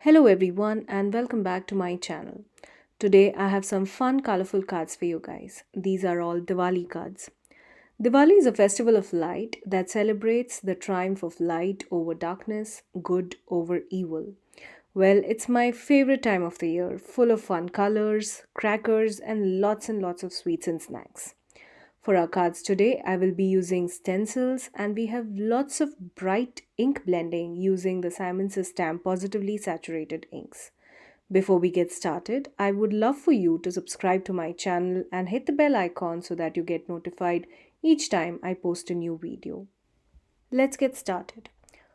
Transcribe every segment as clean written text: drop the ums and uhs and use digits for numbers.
Hello everyone and welcome back to my channel. Today I have some fun colorful cards for you guys. These are all Diwali cards. Diwali is a festival of light that celebrates the triumph of light over darkness, good over evil. Well, it's my favorite time of the year, full of fun colors, crackers and lots of sweets and snacks. For our cards today, I will be using stencils and we have lots of bright ink blending using the Simon's Stamp Positively Saturated inks. Before we get started, I would love for you to subscribe to my channel and hit the bell icon so that you get notified each time I post a new video. Let's get started.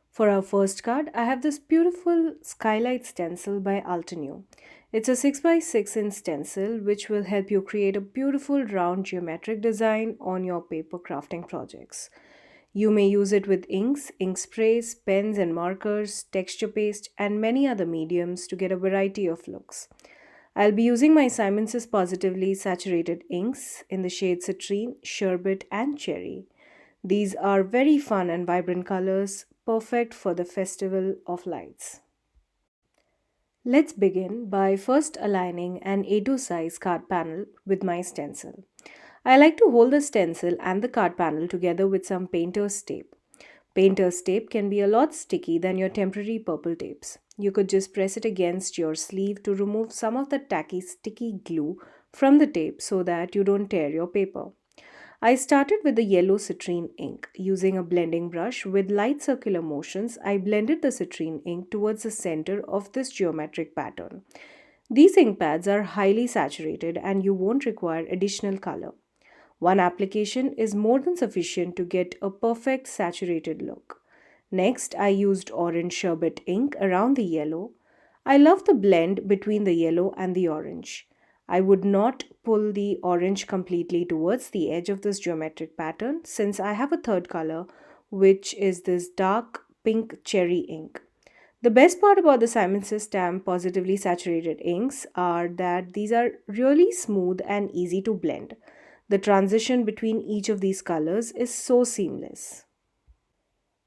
For our first card, I have this beautiful Skylight Stencil by Altenew. It's a 6 by 6 inch stencil which will help you create a beautiful round geometric design on your paper crafting projects. You may use it with inks, ink sprays, pens and markers, texture paste, and many other mediums to get a variety of looks. I'll be using my Simon's Positively Saturated inks in the shades Citrine, Sherbet, and Cherry. These are very fun and vibrant colors, perfect for the Festival of Lights. Let's begin by first aligning an A2 size card panel with my stencil. I like to hold the stencil and the card panel together with some painter's tape. Painter's tape can be a lot sticky than your temporary purple tapes. You could just press it against your sleeve to remove some of the tacky sticky glue from the tape so that you don't tear your paper. I started with the yellow citrine ink. Using a blending brush with light circular motions, I blended the citrine ink towards the center of this geometric pattern. These ink pads are highly saturated and you won't require additional color. One application is more than sufficient to get a perfect saturated look. Next, I used orange sherbet ink around the yellow. I love the blend between the yellow and the orange. I would not pull the orange completely towards the edge of this geometric pattern since I have a third color, which is this dark pink cherry ink. The best part about the Simon's Stamp Positively Saturated inks are that these are really smooth and easy to blend. The transition between each of these colors is so seamless.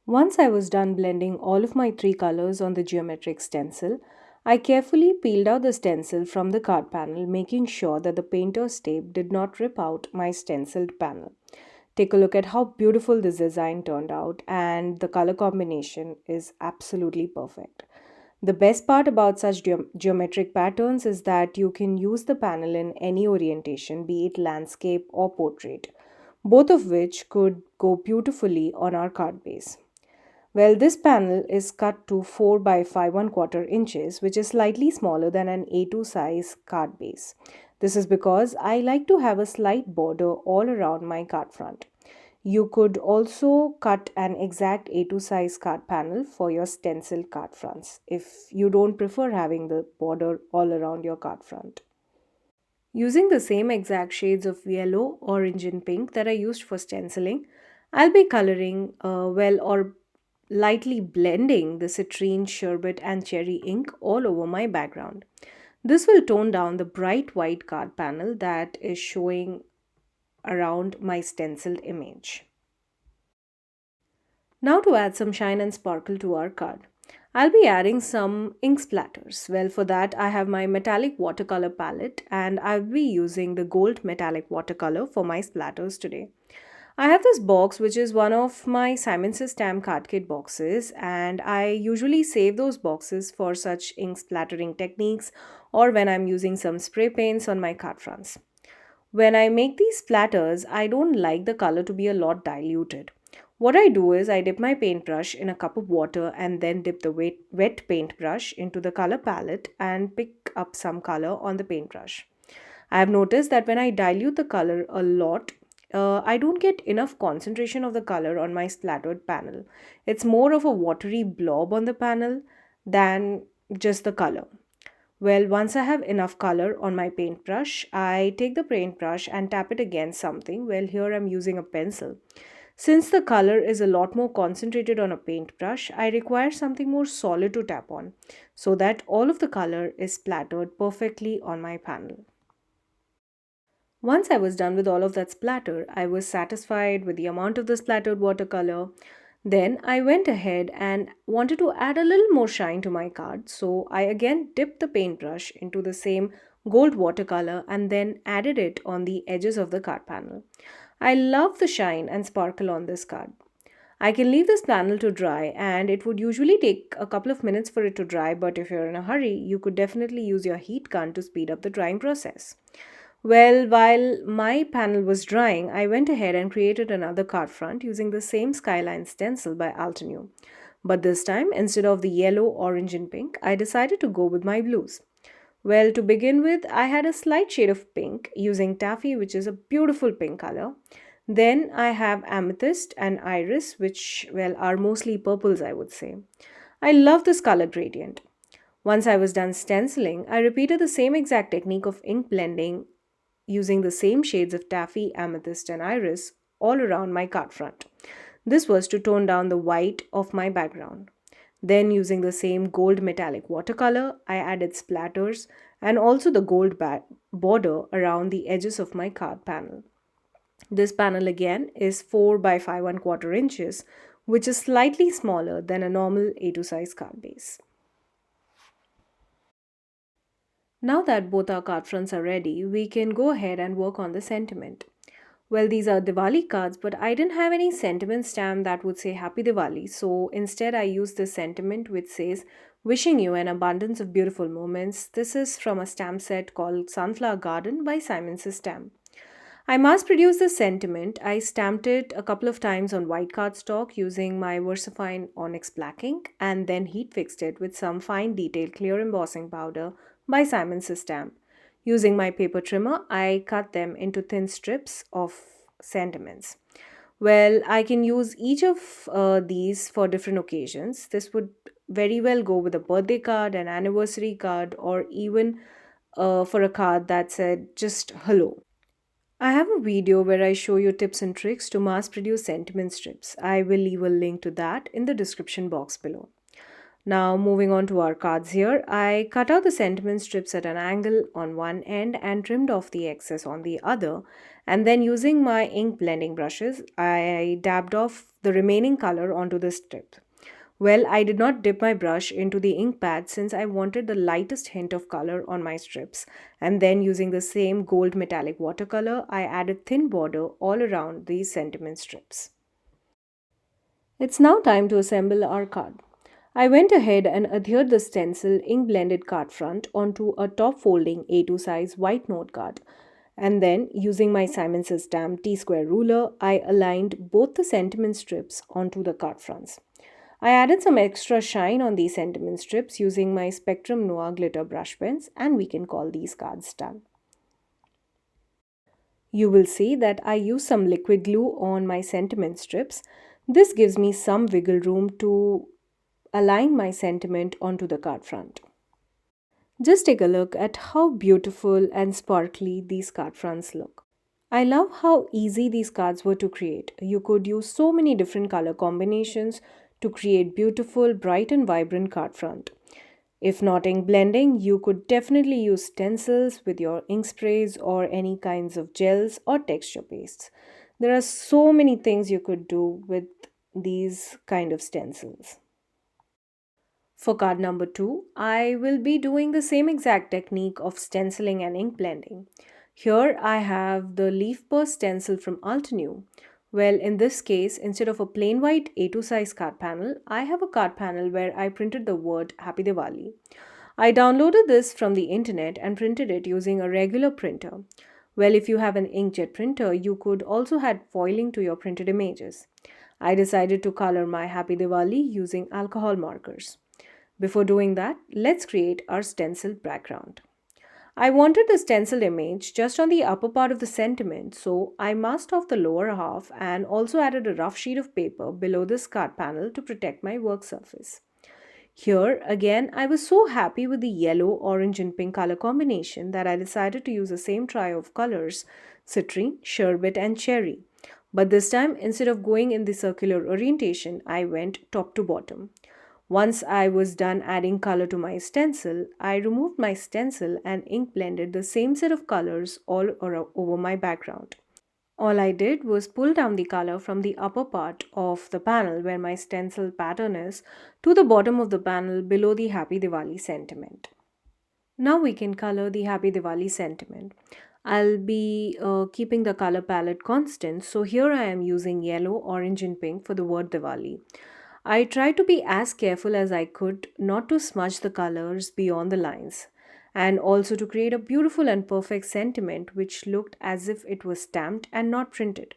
Once I was done blending all of my three colors on the geometric stencil, I carefully peeled out the stencil from the card panel, making sure that the painter's tape did not rip out my stenciled panel. Take a look at how beautiful this design turned out, and the color combination is absolutely perfect. The best part about such geometric patterns is that you can use the panel in any orientation, be it landscape or portrait, both of which could go beautifully on our card base. Well, this panel is cut to 4 by 5 1/4 inches, which is slightly smaller than an A2 size card base. This is because I like to have a slight border all around my card front. You could also cut an exact A2 size card panel for your stencil card fronts if you don't prefer having the border all around your card front. Using the same exact shades of yellow, orange and pink that I used for stenciling, I'll be coloring or lightly blending the citrine, sherbet and cherry ink all over my background. This will tone down the bright white card panel that is showing around my stenciled image. Now to add some shine and sparkle to our card. I'll be adding some ink splatters. Well, for that I have my metallic watercolor palette and I'll be using the gold metallic watercolor for my splatters today. I have this box which is one of my Simon's Stamp card kit boxes and I usually save those boxes for such ink splattering techniques or when I'm using some spray paints on my card fronts. When I make these splatters, I don't like the color to be a lot diluted. What I do is I dip my paintbrush in a cup of water and then dip the wet paintbrush into the color palette and pick up some color on the paintbrush. I have noticed that when I dilute the color a lot, I don't get enough concentration of the color on my splattered panel. It's more of a watery blob on the panel than just the color. Well, once I have enough color on my paintbrush, I take the paintbrush and tap it against something. Well, here I'm using a pencil. Since the color is a lot more concentrated on a paintbrush, I require something more solid to tap on so that all of the color is splattered perfectly on my panel. Once I was done with all of that splatter, I was satisfied with the amount of the splattered watercolor. Then I went ahead and wanted to add a little more shine to my card, so I again dipped the paintbrush into the same gold watercolor and then added it on the edges of the card panel. I love the shine and sparkle on this card. I can leave this panel to dry, and it would usually take a couple of minutes for it to dry, but if you're in a hurry, you could definitely use your heat gun to speed up the drying process. Well, while my panel was drying, I went ahead and created another card front using the same Skyline Stencil by Altenew. But this time, instead of the yellow, orange, and pink, I decided to go with my blues. Well, to begin with, I had a slight shade of pink using taffy, which is a beautiful pink color. Then I have amethyst and iris, which, well, are mostly purples, I would say. I love this color gradient. Once I was done stenciling, I repeated the same exact technique of ink blending using the same shades of taffy, amethyst, and iris all around my card front. This was to tone down the white of my background. Then, using the same gold metallic watercolor, I added splatters and also the gold border around the edges of my card panel. This panel again is 4 by 5 1 quarter inches, which is slightly smaller than a normal A2 size card base. Now that both our card fronts are ready, we can go ahead and work on the sentiment. Well, these are Diwali cards, but I didn't have any sentiment stamp that would say Happy Diwali, so instead I used this sentiment which says, Wishing you an abundance of beautiful moments. This is from a stamp set called Sunflower Garden by Simon's Stamp. I mass produced this sentiment. I stamped it a couple of times on white cardstock using my VersaFine Onyx black ink and then heat fixed it with some fine detailed clear embossing powder by Simon's Stamp. Using my paper trimmer, I cut them into thin strips of sentiments. Well, I can use each of these for different occasions. This would very well go with a birthday card, an anniversary card, or even for a card that said just hello. I have a video where I show you tips and tricks to mass produce sentiment strips. I will leave a link to that in the description box below. Now, moving on to our cards here, I cut out the sentiment strips at an angle on one end and trimmed off the excess on the other. And then using my ink blending brushes, I dabbed off the remaining color onto the strip. Well, I did not dip my brush into the ink pad since I wanted the lightest hint of color on my strips. And then using the same gold metallic watercolor, I added thin border all around these sentiment strips. It's now time to assemble our card. I went ahead and adhered the stencil ink blended card front onto a top folding A2 size white note card. And then, using my Simon's Stamp T-square ruler, I aligned both the sentiment strips onto the card fronts. I added some extra shine on these sentiment strips using my Spectrum Noir glitter brush pens, and we can call these cards done. You will see that I use some liquid glue on my sentiment strips. This gives me some wiggle room to align my sentiment onto the card front. Just take a look at how beautiful and sparkly these card fronts look. I love how easy these cards were to create. You could use so many different color combinations to create beautiful, bright and vibrant card front. If not ink blending, you could definitely use stencils with your ink sprays or any kinds of gels or texture pastes. There are so many things you could do with these kind of stencils. For card number 2, I will be doing the same exact technique of stenciling and ink blending. Here I have the leaf burst stencil from Altenew. Well, in this case, instead of a plain white A2 size card panel, I have a card panel where I printed the word Happy Diwali. I downloaded this from the internet and printed it using a regular printer. Well, if you have an inkjet printer, you could also add foiling to your printed images. I decided to color my Happy Diwali using alcohol markers. Before doing that, let's create our stencil background. I wanted the stencil image just on the upper part of the sentiment, so I masked off the lower half and also added a rough sheet of paper below this card panel to protect my work surface. Here, again, I was so happy with the yellow, orange and pink color combination that I decided to use the same trio of colors, citrine, sherbet and cherry. But this time, instead of going in the circular orientation, I went top to bottom. Once I was done adding color to my stencil, I removed my stencil and ink blended the same set of colors all over my background. All I did was pull down the color from the upper part of the panel where my stencil pattern is to the bottom of the panel below the Happy Diwali sentiment. Now we can color the Happy Diwali sentiment. I'll be keeping the color palette constant, so here I am using yellow, orange, and pink for the word Diwali. I tried to be as careful as I could not to smudge the colors beyond the lines, and also to create a beautiful and perfect sentiment which looked as if it was stamped and not printed.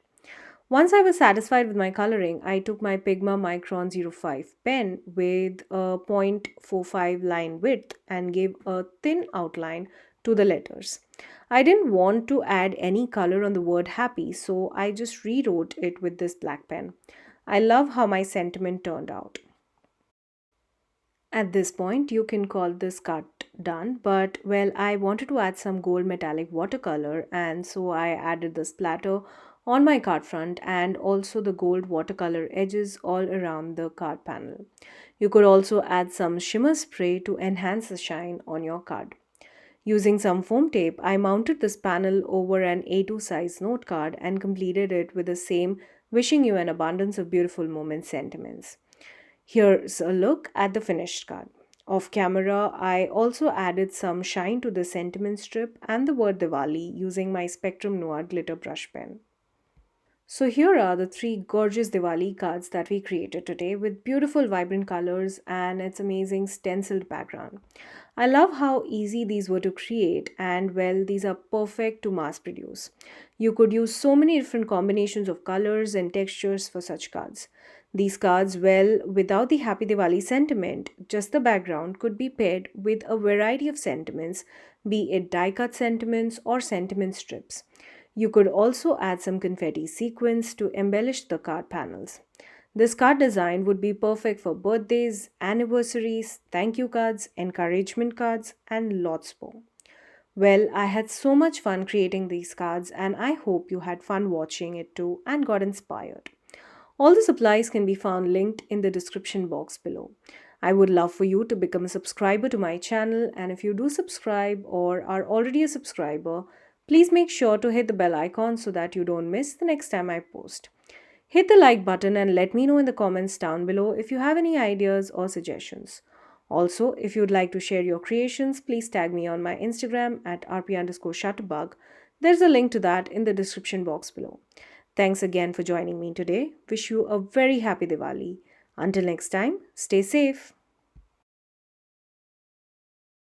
Once I was satisfied with my coloring, I took my Pigma Micron 05 pen with a 0.45 line width and gave a thin outline to the letters. I didn't want to add any color on the word happy, so I just rewrote it with this black pen. I love how my sentiment turned out. At this point, you can call this cut done, but well, I wanted to add some gold metallic watercolor, and so I added the splatter on my card front and also the gold watercolor edges all around the card panel. You could also add some shimmer spray to enhance the shine on your card. Using some foam tape, I mounted this panel over an A2 size note card and completed it with the same wishing you an abundance of beautiful moments sentiments. Here's a look at the finished card. Off camera, I also added some shine to the sentiment strip and the word Diwali using my Spectrum Noir glitter brush pen. So here are the three gorgeous Diwali cards that we created today with beautiful vibrant colors and its amazing stenciled background. I love how easy these were to create and well these are perfect to mass produce. You could use so many different combinations of colors and textures for such cards. These cards, well, without the Happy Diwali sentiment, just the background could be paired with a variety of sentiments, be it die cut sentiments or sentiment strips. You could also add some confetti sequins to embellish the card panels. This card design would be perfect for birthdays, anniversaries, thank you cards, encouragement cards, and lots more. Well, I had so much fun creating these cards, and I hope you had fun watching it too and got inspired. All the supplies can be found linked in the description box below. I would love for you to become a subscriber to my channel, and if you do subscribe or are already a subscriber, please make sure to hit the bell icon so that you don't miss the next time I post. Hit the like button and let me know in the comments down below if you have any ideas or suggestions. Also, if you'd like to share your creations, please tag me on my Instagram at rp_shutterbug. There's a link to that in the description box below. Thanks again for joining me today. Wish you a very happy Diwali. Until next time, stay safe.